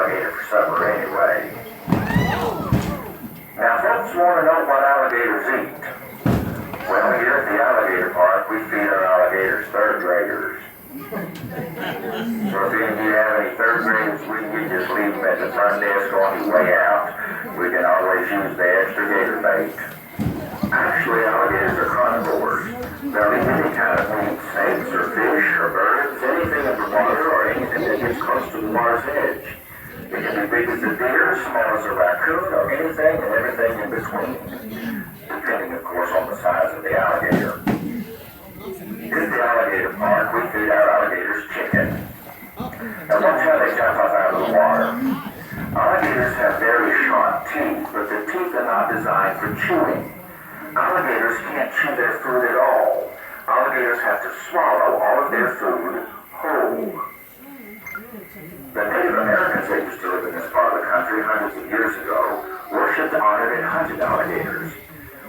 alligator for supper anyway. Now, folks want to know what alligators eat. Well, here at the alligator park, we feed our alligators third graders. So if any of you have any third graders, we can just leave them at the front desk on your way out. We can always use the extra gator bait. Actually, alligators are carnivores. They'll eat any kind of meat, snakes or fish or birds, anything in the water or anything that gets close to the water's edge. It can be big as a deer, small as a raccoon, or anything and everything in between, depending, of course, on the size of the alligator. Here at the alligator park, we feed our alligators chicken. Now, watch how they jump up out of the water. Alligators have very sharp teeth, but the teeth are not designed for chewing. Alligators can't chew their food at all. Alligators have to swallow all of their food whole. The Native Americans that used to live in this part of the country hundreds of years ago worshipped, honored, and hunted alligators.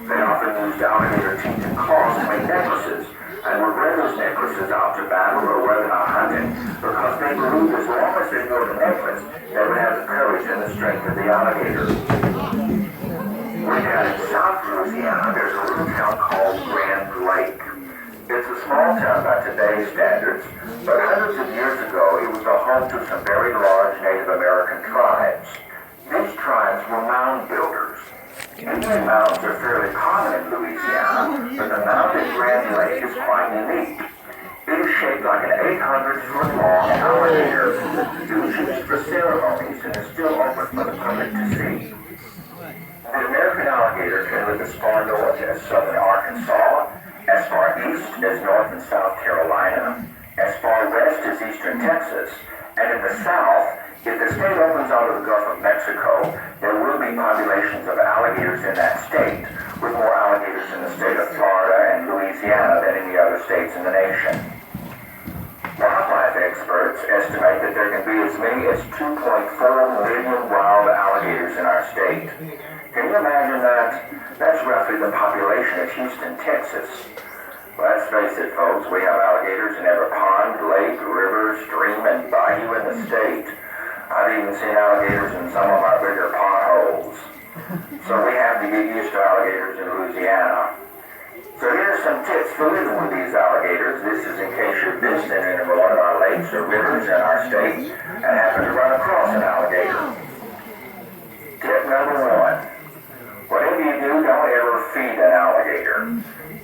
They often used alligator teeth and claws to make necklaces, and would wear those necklaces out to battle or whether not hunting, because they believed as long as they wore the necklace, they would have the courage and the strength of the alligator. Way down in South Louisiana, there's a little town called Grand Lake. It's a small town by today's standards, but hundreds of years ago, it was the home to some very large Native American tribes. These tribes were mound builders. Indian mounds are fairly common in Louisiana, but the mound at Grand Lake is quite unique. It is shaped like an 800-foot-long alligator. It was used for ceremonies and is still open for the public to see. The American alligator can live as far north as southern Arkansas, as far east as North and South Carolina, as far west as eastern Texas, and in the south, if the state opens onto the Gulf of Mexico, there will be populations of alligators in that state, with more alligators in the state of Florida and Louisiana than any other states in the nation. Wildlife experts estimate that there can be as many as 2.4 million wild alligators in our state. Can you imagine that? That's roughly the population of Houston, Texas. Well, let's face it, folks, we have alligators in every pond, lake, river, stream, and bayou in the state. I've even seen alligators in some of our bigger potholes. So we have to get used to alligators in Louisiana. So here's some tips for living with these alligators. This is in case you're visiting in one of our lakes or rivers in our state and happen to run across an alligator. Tip number 1. Whatever you do, don't ever feed an alligator.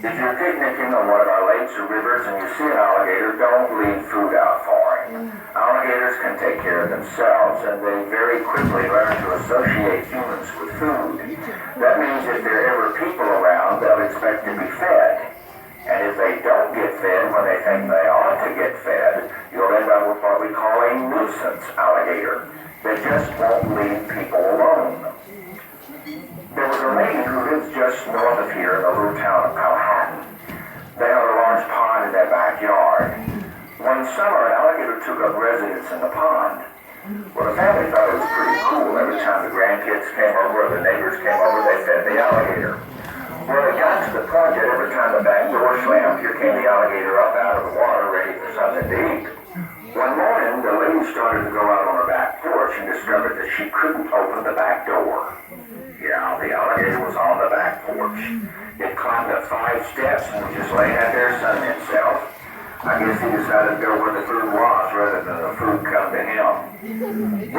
If you're picnicking on one of our lakes or rivers and you see an alligator, don't leave food out for him. Alligators can take care of themselves, and they very quickly learn to associate humans with food. That means if there are ever people around, they'll expect to be fed. And if they don't get fed when they think they ought to get fed, you'll end up with what we call a nuisance alligator. They just won't leave people alone. There was a lady who lives just north of here in the little town of Powhatan. They have a large pond in their backyard. One summer, an alligator took up residence in the pond. Well, the family thought it was pretty cool. Every time the grandkids came over or the neighbors came over, they fed the alligator. Well, it got to the point that every time the back door slammed, here came the alligator up out of the water ready for something to eat. One morning, the lady started to go out on her back porch and discovered that she couldn't open the back door. Yeah, the alligator was on the back porch. It climbed up 5 steps and was just laying out there sunning himself. I guess he decided to go where the food was rather than the food come to him.